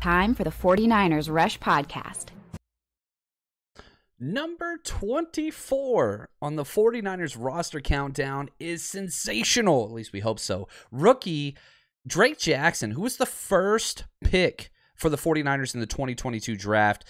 Time for the 49ers Rush Podcast. Number 24 on the 49ers roster countdown is sensational. At least we hope so. Rookie Drake Jackson, who was the first pick for the 49ers in the 2022 draft.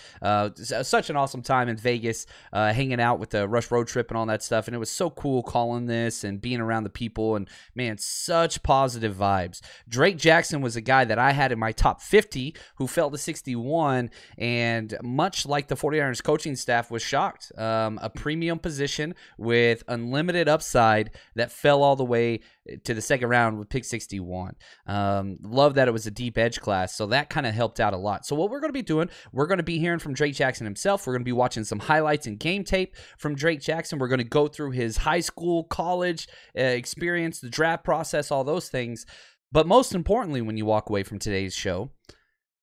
Such an awesome time in Vegas, hanging out with the Rush Road Trip and all that stuff. And it was so cool calling this and being around the people. And, man, such positive vibes. Drake Jackson was a guy that I had in my top 50 who fell to 61. And much like the 49ers coaching staff was shocked. A premium position with unlimited upside that fell all the way to the second round with pick 61. Love that it was a deep edge class. So that kind of helped out a lot. So what we're going to be doing, we're going to be hearing from Drake Jackson himself. We're going to be watching some highlights and game tape from Drake Jackson. We're going to go through his high school, college experience, the draft process, all those things. But most importantly, when you walk away from today's show,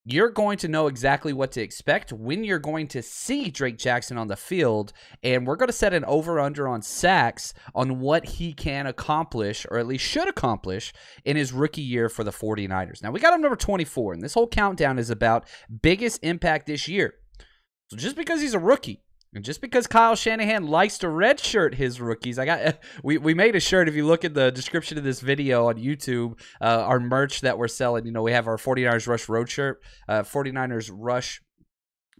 you're going to know exactly what to expect when you're going to see Drake Jackson on the field, and we're going to set an over-under on sacks on what he can accomplish, or at least should accomplish, in his rookie year for the 49ers. Now, we got him number 24, and this whole countdown is about biggest impact this year. So just because he's a rookie, and just because Kyle Shanahan likes to redshirt his rookies, we made a shirt. If you look at the description of this video on YouTube, our merch that we're selling, we have our 49ers Rush Road shirt, 49ers Rush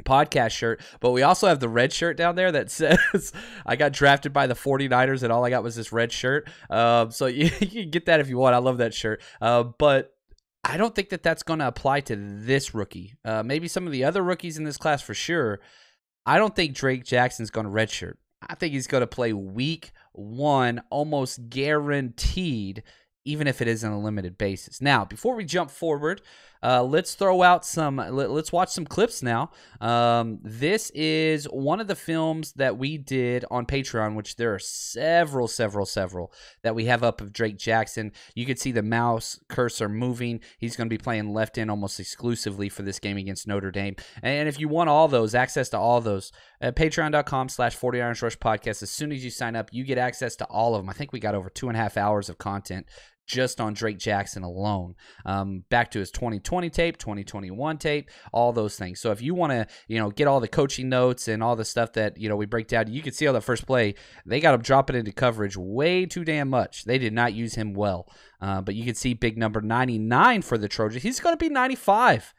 podcast shirt, but we also have the red shirt down there that says I got drafted by the 49ers and all I got was this red shirt. So you can get that if you want. I love that shirt. But I don't think that that's going to apply to this rookie. Maybe some of the other rookies in this class for sure. I don't think Drake Jackson's going to redshirt. I think he's going to play week one, almost guaranteed, even if it is on a limited basis. Now, before we jump forward, let's watch some clips now. This is one of the films that we did on Patreon, which there are several that we have up of Drake Jackson. You can see the mouse cursor moving. He's going to be playing left end almost exclusively for this game against Notre Dame. And if you want all those, access to all those, at patreon.com/49ers Rush Podcast, as soon as you sign up, you get access to all of them. I think we got over 2.5 hours of content just on Drake Jackson alone, back to his 2020 tape, 2021 tape, all those things. So if you want to, get all the coaching notes and all the stuff that, we break down, you can see on the first play, they got him dropping into coverage way too damn much. They did not use him well. But you can see big number 99 for the Trojans. He's going to be 95,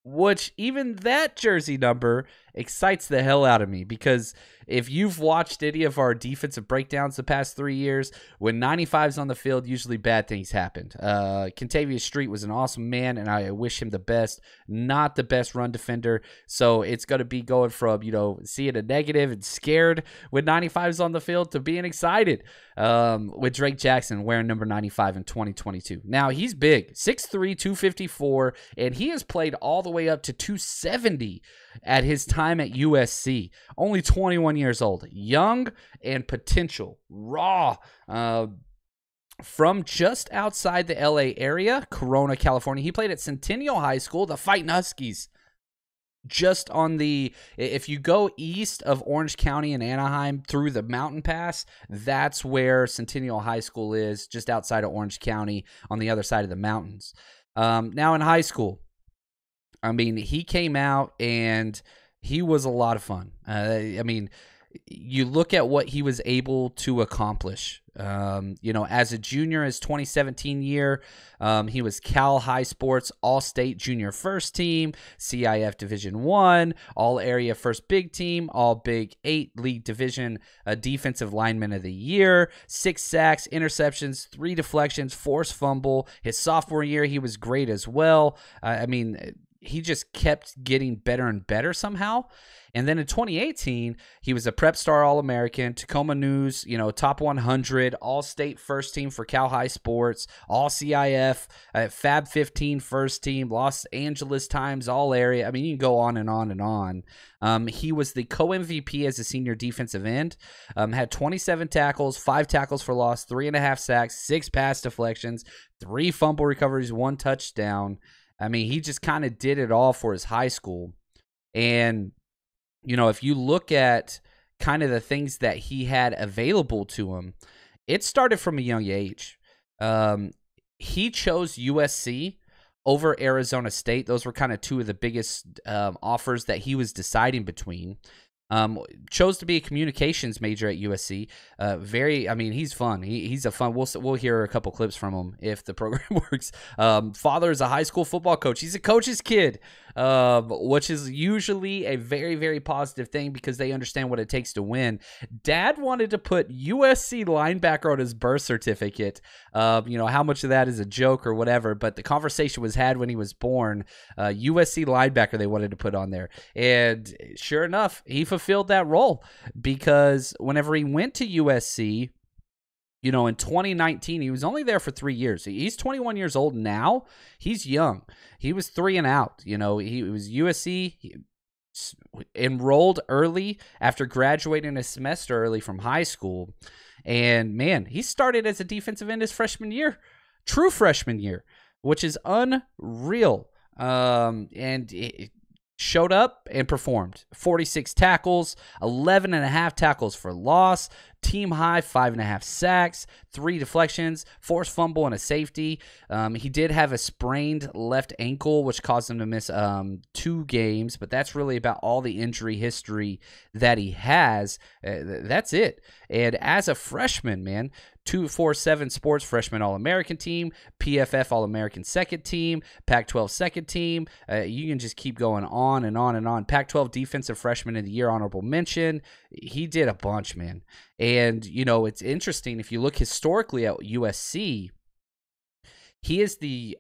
which even that jersey number excites the hell out of me, because if you've watched any of our defensive breakdowns the past 3 years, when 95's on the field, usually bad things happened. Kentavious Street was an awesome man, and I wish him the best. Not the best run defender, so it's going to be going from, seeing a negative and scared when 95's on the field to being excited with Drake Jackson wearing number 95 in 2022. Now, he's big, 6'3", 254, and he has played all the way up to 270 at his time at USC. Only 21 years old. Young and potential. Raw. From just outside the LA area, Corona, California. He played at Centennial High School, the Fighting Huskies. Just on if you go east of Orange County and Anaheim through the mountain pass, that's where Centennial High School is, just outside of Orange County on the other side of the mountains. Now in high school, he came out and he was a lot of fun. You look at what he was able to accomplish. As a junior, his 2017 year, he was Cal High Sports All-State Junior First Team, CIF Division I, All-Area First Big Team, All-Big 8 League Division Defensive Lineman of the Year, 6 sacks, interceptions, 3 deflections, forced fumble. His sophomore year, he was great as well. He just kept getting better and better somehow. And then in 2018, he was a Prep Star All-American, Tacoma News, top 100, All-State First Team for Cal High Sports, All-CIF, Fab 15 First Team, Los Angeles Times All-Area. You can go on and on and on. He was the co-MVP as a senior defensive end, had 27 tackles, 5 tackles for loss, 3.5 sacks, 6 pass deflections, 3 fumble recoveries, 1 touchdown. He just kind of did it all for his high school. And, if you look at kind of the things that he had available to him, it started from a young age. He chose USC over Arizona State. Those were kind of two of the biggest offers that he was deciding between. Chose to be a communications major at USC. He's fun. He's a fun. We'll hear a couple clips from him if the program works. Father is a high school football coach. He's a coach's kid, which is usually a very, very positive thing because they understand what it takes to win. Dad wanted to put USC linebacker on his birth certificate. How much of that is a joke or whatever, but the conversation was had when he was born. USC linebacker they wanted to put on there, and sure enough, he fulfilled that role because whenever he went to USC, in 2019, he was only there for 3 years. He's 21 years old now. He's young. He was 3 and out. He was USC. He enrolled early after graduating a semester early from high school. And, man, he started as a defensive end his freshman year, true freshman year, which is unreal. Showed up and performed. 46 tackles, 11.5 tackles for loss, team high 5.5 sacks, 3 deflections, forced fumble, and a safety. He did have a sprained left ankle, which caused him to miss 2 games, but that's really about all the injury history that he has. That's it. And as a freshman, man, 247 Sports Freshman All-American team, PFF All-American second team, Pac-12 second team. You can just keep going on and on and on. Pac-12 Defensive Freshman of the Year honorable mention. He did a bunch, man. And, it's interesting. If you look historically at USC, he is the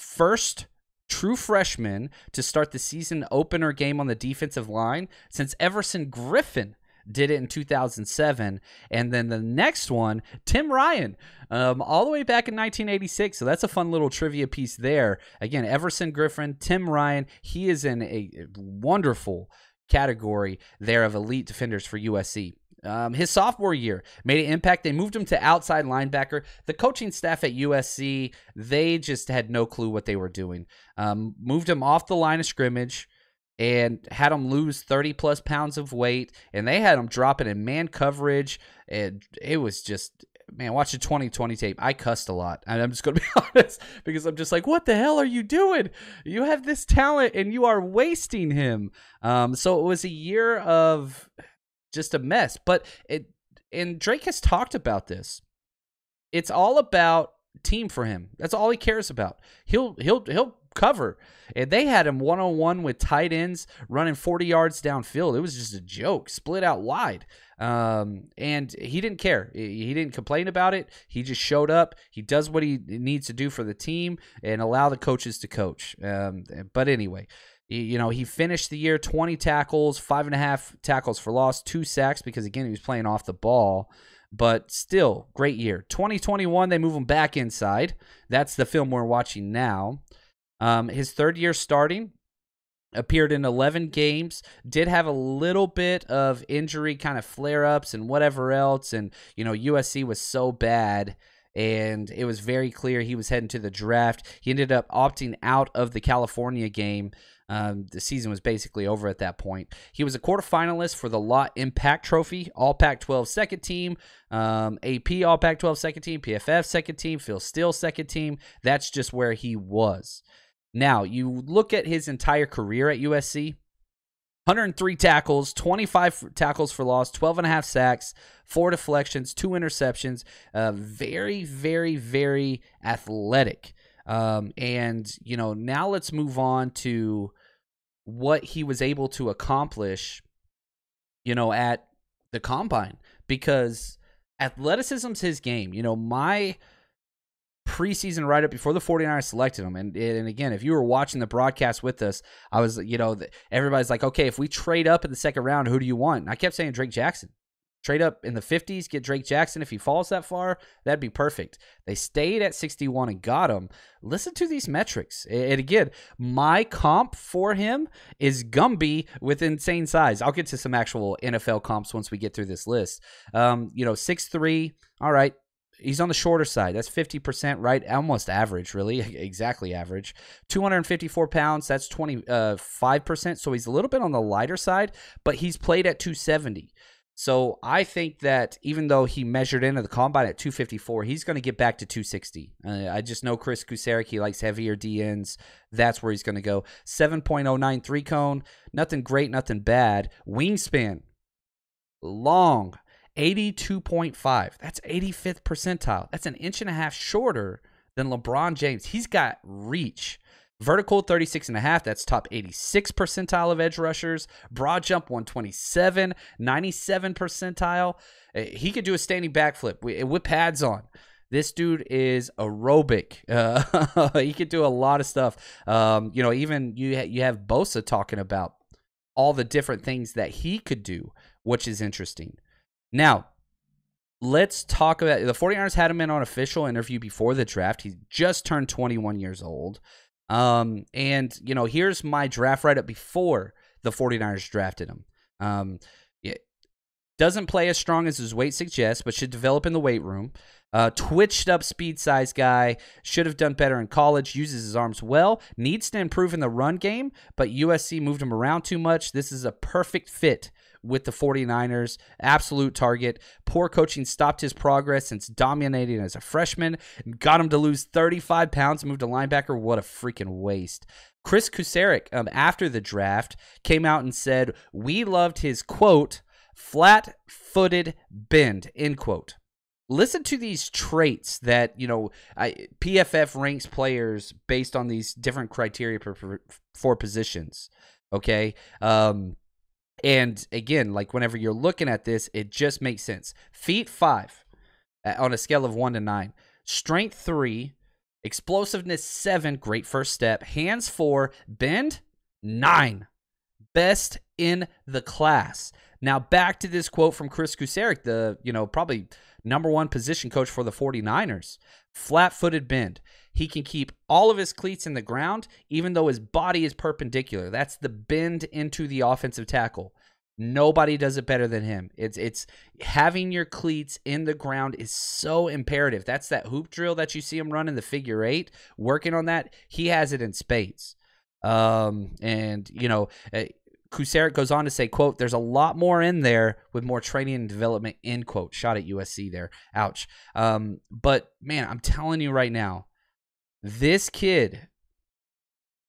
first true freshman to start the season opener game on the defensive line since Everson Griffin did it in 2007, and then the next one, Tim Ryan, all the way back in 1986. So that's a fun little trivia piece there. Again, Everson Griffin, Tim Ryan, he is in a wonderful category there of elite defenders for USC. His sophomore year made an impact. They moved him to outside linebacker. The coaching staff at USC, they just had no clue what they were doing. Moved him off the line of scrimmage and had him lose 30-plus pounds of weight, and they had him dropping in man coverage, and it was just, man, watch the 2020 tape. I cussed a lot, and I'm just going to be honest, because I'm just like, what the hell are you doing? You have this talent, and you are wasting him. So it was a year of just a mess, and Drake has talked about this. It's all about team for him. That's all he cares about. He'll cover. And they had him one-on-one with tight ends running 40 yards downfield. It was just a joke, split out wide. And he didn't care. He didn't complain about it. He just showed up. He does what he needs to do for the team and allow the coaches to coach. But anyway, he finished the year 20 tackles, 5.5 tackles for loss, 2 sacks because, again, he was playing off the ball. But still, great year. 2021, they move him back inside. That's the film we're watching now. His third year starting, appeared in 11 games, did have a little bit of injury kind of flare-ups and whatever else. And, USC was so bad, and it was very clear he was heading to the draft. He ended up opting out of the California game. The season was basically over at that point. He was a quarterfinalist for the Lott Impact Trophy, All Pac-12 second team, AP All Pac-12 second team, PFF second team, Phil Steele second team. That's just where he was. Now, you look at his entire career at USC, 103 tackles, 25 tackles for loss, 12.5 sacks, 4 deflections, 2 interceptions. Very, very, very athletic. Now let's move on to what he was able to accomplish, at the combine, because athleticism's his game. My preseason write-up before the 49ers selected him, and again, if you were watching the broadcast with us, I was, everybody's like, okay, if we trade up in the second round, who do you want? And I kept saying Drake Jackson. Trade up in the 50s, get Drake Jackson. If he falls that far, that'd be perfect. They stayed at 61 and got him. Listen to these metrics. And again, my comp for him is Gumby with insane size. I'll get to some actual NFL comps once we get through this list. 6'3", all right. He's on the shorter side. That's 50%, right? Almost average, really. Exactly average. 254 pounds, that's 25%. So he's a little bit on the lighter side, but he's played at 270. So I think that even though he measured into the combine at 254, he's going to get back to 260. I just know Chris Kusarek, he likes heavier DNs. That's where he's going to go. 7.09 3-cone. Nothing great, nothing bad. Wingspan. Long. 82.5. That's 85th percentile. That's an inch and a half shorter than LeBron James. He's got reach. Vertical 36.5, that's top 86 percentile of edge rushers. Broad jump 127, 97 percentile. He could do a standing backflip with pads on. This dude is aerobic. He could do a lot of stuff. Even you have Bosa talking about all the different things that he could do, which is interesting. Now, let's talk about the 49ers had him in on official interview before the draft. He just turned 21 years old. Here's my draft write-up before the 49ers drafted him. Doesn't play as strong as his weight suggests, but should develop in the weight room. Twitched up speed size guy, should have done better in college, uses his arms well, needs to improve in the run game, but USC moved him around too much. This is a perfect fit with the 49ers, absolute target. Poor coaching stopped his progress since dominating as a freshman. Got him to lose 35 pounds, moved to linebacker. What a freaking waste. Chris Kusarek, after the draft, came out and said, we loved his, quote, flat-footed bend, end quote. Listen to these traits that, PFF ranks players based on these different criteria for positions, okay? And again, like whenever you're looking at this, it just makes sense. Feet 5 on a scale of 1 to 9. Strength 3. Explosiveness 7. Great first step. Hands 4. Bend 9. Best in the class. Now back to this quote from Chris Kusarek, the probably number 1 position coach for the 49ers. Flat-footed bend. He can keep all of his cleats in the ground, even though his body is perpendicular. That's the bend into the offensive tackle. Nobody does it better than him. It's having your cleats in the ground is so imperative. That's that hoop drill that you see him run in the figure 8. Working on that, he has it in spades. Kusarek goes on to say, quote, there's a lot more in there with more training and development, end quote. Shot at USC there. Ouch. But, man, I'm telling you right now, this kid,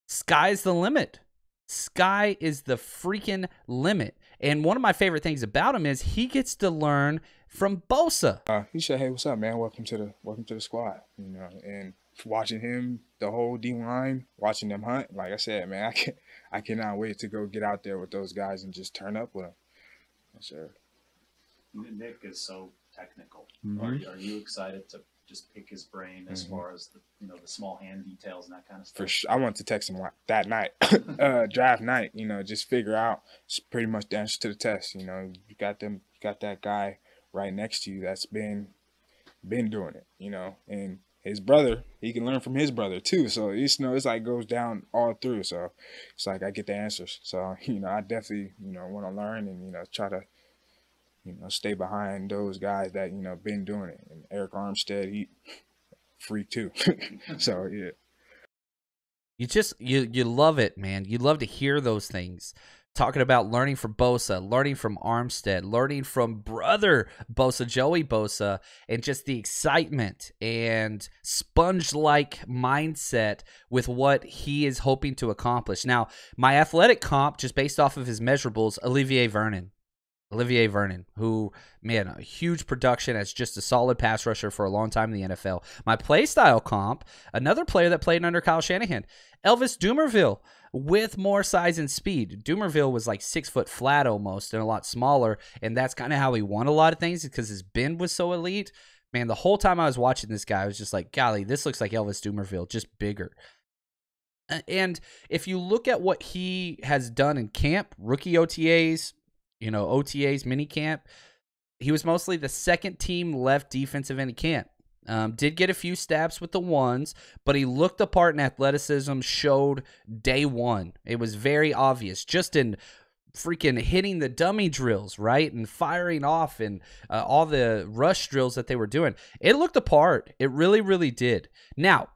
sky's the limit. Sky is the freaking limit. And one of my favorite things about him is he gets to learn from Bosa. He said, hey, what's up, man? Welcome to the squad. And watching him, the whole D-line, watching them hunt, like I said, man, I cannot wait to go get out there with those guys and just turn up with them. Yes, sir. Nick is so technical. Mm-hmm. Are you excited to just pick his brain as far as the small hand details and that kind of stuff? For sure. I wanted to text him that night, draft night, just figure out pretty much the answer to the test. You got that guy right next to you that's been doing it, and his brother, he can learn from his brother too. So it's like goes down all through. So it's like I get the answers. So, I definitely, want to learn and, try to, stay behind those guys that, been doing it. And Eric Armstead, he freak too. So, yeah. You love it, man. You love to hear those things. Talking about learning from Bosa, learning from Armstead, learning from brother Bosa, Joey Bosa, and just the excitement and sponge-like mindset with what he is hoping to accomplish. Now, my athletic comp, just based off of his measurables, Olivier Vernon, who, man, a huge production as just a solid pass rusher for a long time in the NFL. My play style comp, another player that played under Kyle Shanahan, Elvis Dumervil, with more size and speed. Dumervil was like 6 foot flat almost and a lot smaller, and that's kind of how he won a lot of things because his bend was so elite. Man, the whole time I was watching this guy, I was just like, golly, this looks like Elvis Dumervil, just bigger. And if you look at what he has done in camp, rookie OTAs, OTAs, mini camp, he was mostly the second team left defensive end of camp. Did get a few stabs with the ones, but he looked the part in athleticism, showed day one. It was very obvious, just in freaking hitting the dummy drills, right? And firing off and all the rush drills that they were doing. It looked the part. It really, really did. Now,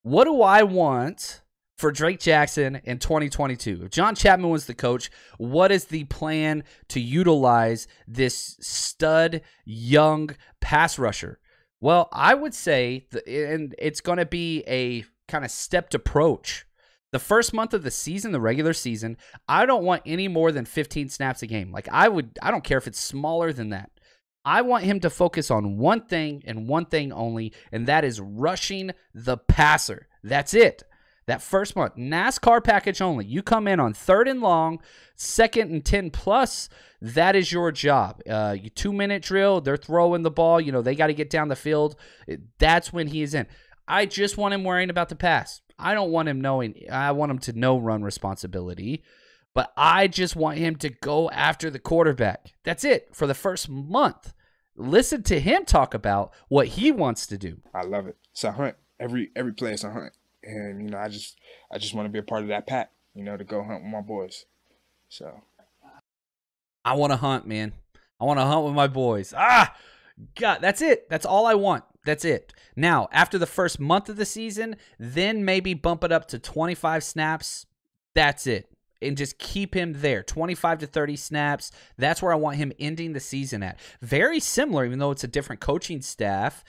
what do I want for Drake Jackson in 2022? If John Chapman was the coach, what is the plan to utilize this stud young pass rusher? Well, I would say, and it's going to be a kind of stepped approach. The first month of the season, the regular season, I don't want any more than 15 snaps a game. Like I don't care if it's smaller than that. I want him to focus on one thing and one thing only, and that is rushing the passer. That's it. That first month, NASCAR package only. You come in on 3rd and long, 2nd and 10 plus. That is your job. You 2-minute drill. They're throwing the ball. They got to get down the field. That's when he is in. I just want him worrying about the pass. I don't want him knowing. I want him to know run responsibility, but I just want him to go after the quarterback. That's it for the first month. Listen to him talk about what he wants to do. I love it. It's a hunt. Every play is a hunt. And, I just want to be a part of that pack, to go hunt with my boys. So. I want to hunt, man. I want to hunt with my boys. God, that's it. That's all I want. That's it. Now, after the first month of the season, then maybe bump it up to 25 snaps. That's it. And just keep him there. 25 to 30 snaps. That's where I want him ending the season at. Very similar, even though it's a different coaching staff,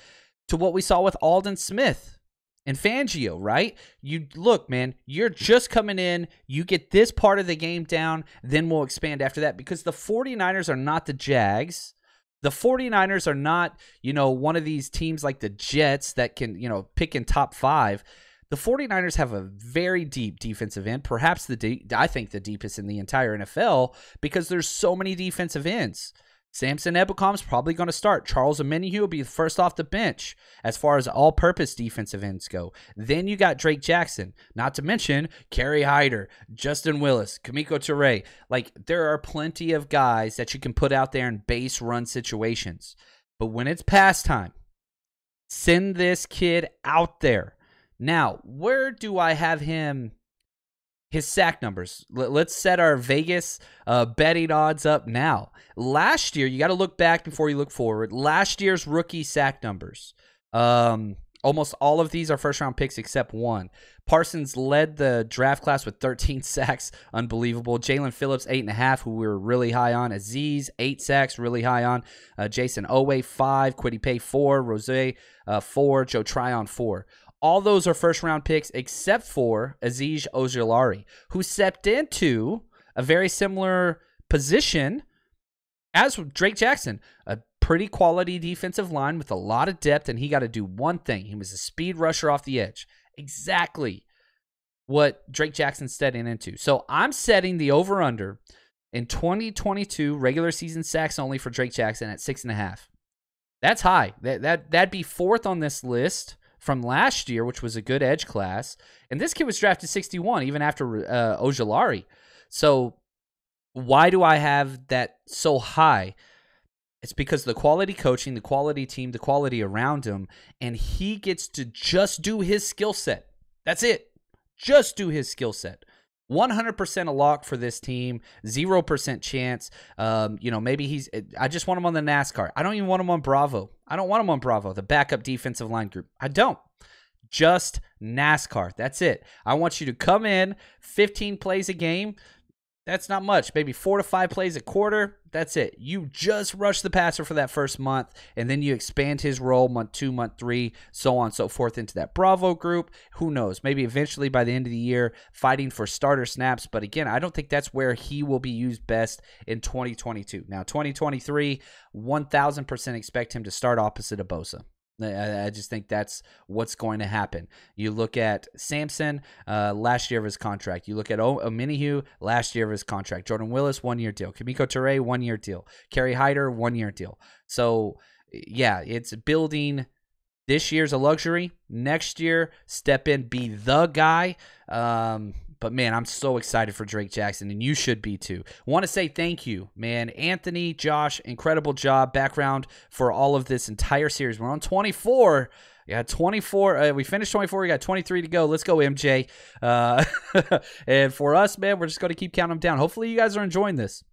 to what we saw with Alden Smith and Fangio, right? You look, man, you're just coming in. You get this part of the game down, then we'll expand after that, because the 49ers are not the Jags. The 49ers are not, one of these teams like the Jets that can, pick in top 5. The 49ers have a very deep defensive end, perhaps I think the deepest in the entire NFL, because there's so many defensive ends. Samson Ebukam's probably going to start. Charles Omenihu will be the first off the bench as far as all-purpose defensive ends go. Then you got Drake Jackson, not to mention Kerry Hyder, Justin Willis, Kamiko Toure. Like, there are plenty of guys that you can put out there in base run situations. But when it's pass time, send this kid out there. Now, where do I have him? His sack numbers. Let's set our Vegas betting odds up now. Last year, you got to look back before you look forward. Last year's rookie sack numbers. Almost all of these are first-round picks except one. Parsons led the draft class with 13 sacks. Unbelievable. Jalen Phillips, 8.5, who we were really high on. Aziz, 8 sacks, really high on. Jason Owe, 5. Kwity Paye, 4. Rose, 4. Joe Tryon, 4. All those are first-round picks except for Aziz Ojulari, who stepped into a very similar position as Drake Jackson, a pretty quality defensive line with a lot of depth, and he got to do one thing. He was a speed rusher off the edge. Exactly what Drake Jackson's stepping into. So I'm setting the over-under in 2022 regular season sacks only for Drake Jackson at 6.5. That's high. That'd be 4th on this list from last year, which was a good edge class. And this kid was drafted 61, even after Ojulari. So why do I have that so high? It's because the quality coaching, the quality team, the quality around him, and he gets to just do his skill set. That's it. Just do his skill set. 100% a lock for this team, 0% chance. Maybe I just want him on the NASCAR. I don't even want him on Bravo. I don't want him on Bravo, the backup defensive line group. I don't. Just NASCAR. That's it. I want you to come in, 15 plays a game. That's not much. Maybe 4 to 5 plays a quarter. That's it. You just rush the passer for that first month, and then you expand his role month 2, month 3, so on and so forth into that Bravo group. Who knows? Maybe eventually by the end of the year, fighting for starter snaps. But again, I don't think that's where he will be used best in 2022. Now, 2023, 1,000% expect him to start opposite of Bosa. I just think that's what's going to happen. You look at Samson, last year of his contract. You look at Omenihu, last year of his contract. Jordan Willis, 1-year deal. Kamiko Toure, 1-year deal. Kerry Hyder, 1-year deal. So, yeah, it's building. This year's a luxury. Next year, step in, be the guy. But, man, I'm so excited for Drake Jackson, and you should be too. Want to say thank you, man. Anthony, Josh, incredible job, background for all of this entire series. We're on 24. We got 24. We finished 24. We got 23 to go. Let's go, MJ. And for us, man, we're just going to keep counting them down. Hopefully you guys are enjoying this.